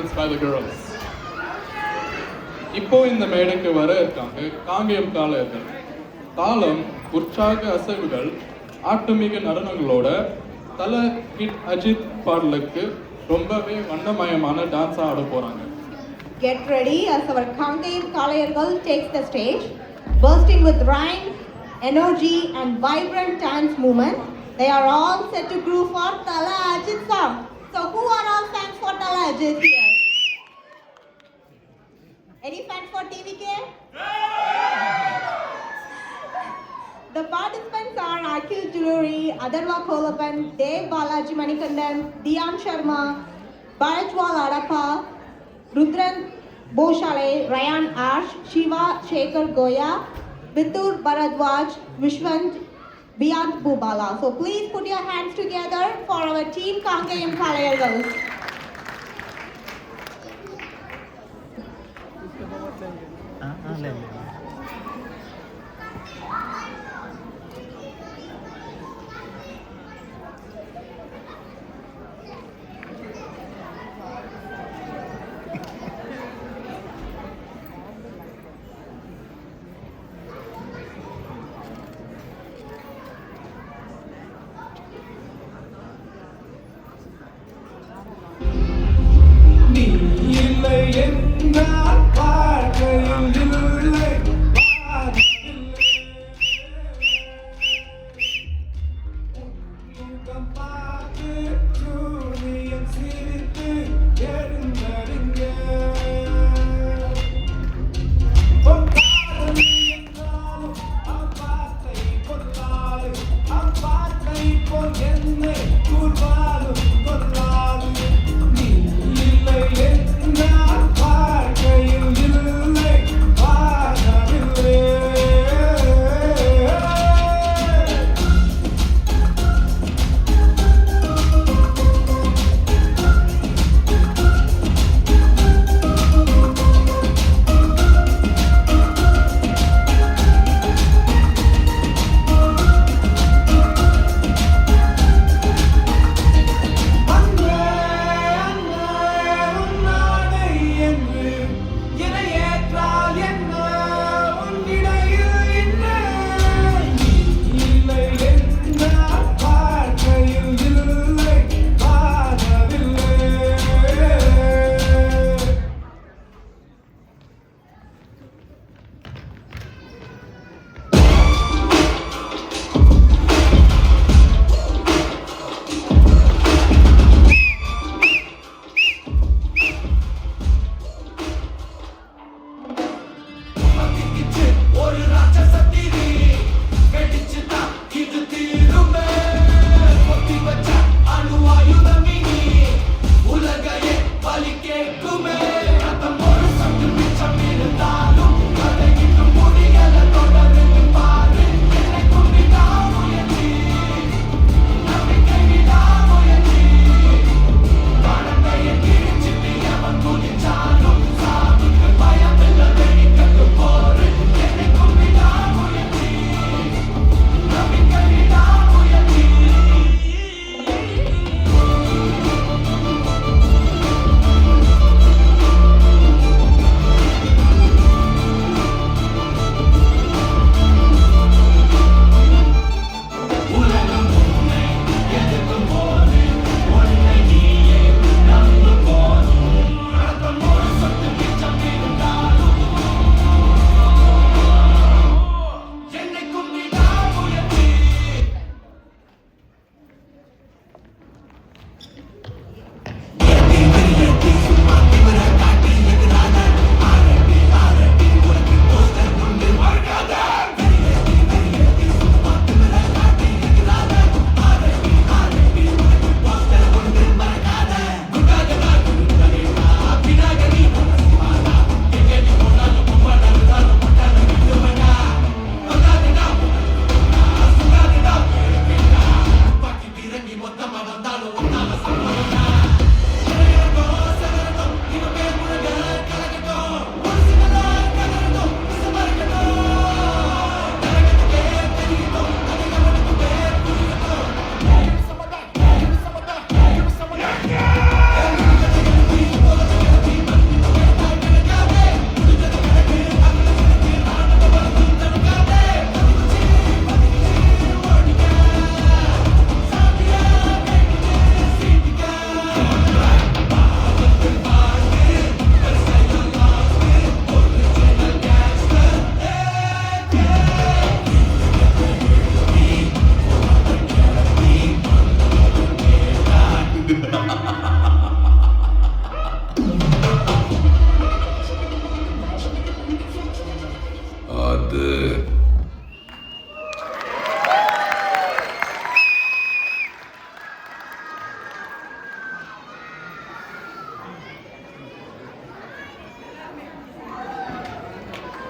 performance by the girls. இப்போ இந்த மேடைக்கு வர இருக்காங்க காங்கேயம் காளையர்கள். தாளம், உற்சாக அசைவுகள், ஆட்டுமிக நடனங்களோட தல ஹிட் அஜித் பாடலுக்கு ரொம்பவே வண்ணமயமான டான்ஸா ஆட போறாங்க. Get ready as our Kangayam Kalayargal takes the stage, bursting with rhyme, energy and vibrant dance movement. They are all set to groove for Tala Ajit song. So who are all fans for Tala Ajit here? Any fans for TVK? The participants are Akhil Juluri, Adarva Kolapan, Dev Balaji Manikandan, Diyan Sharma, Bharajwal Arappa, Rudran Boshale, Ryan Ash, Shiva Shekhar Goya, Vitur Bharadwaj, Vishwant Biyant Bubala. So please put your hands together for our team Kangayam Kalayargal.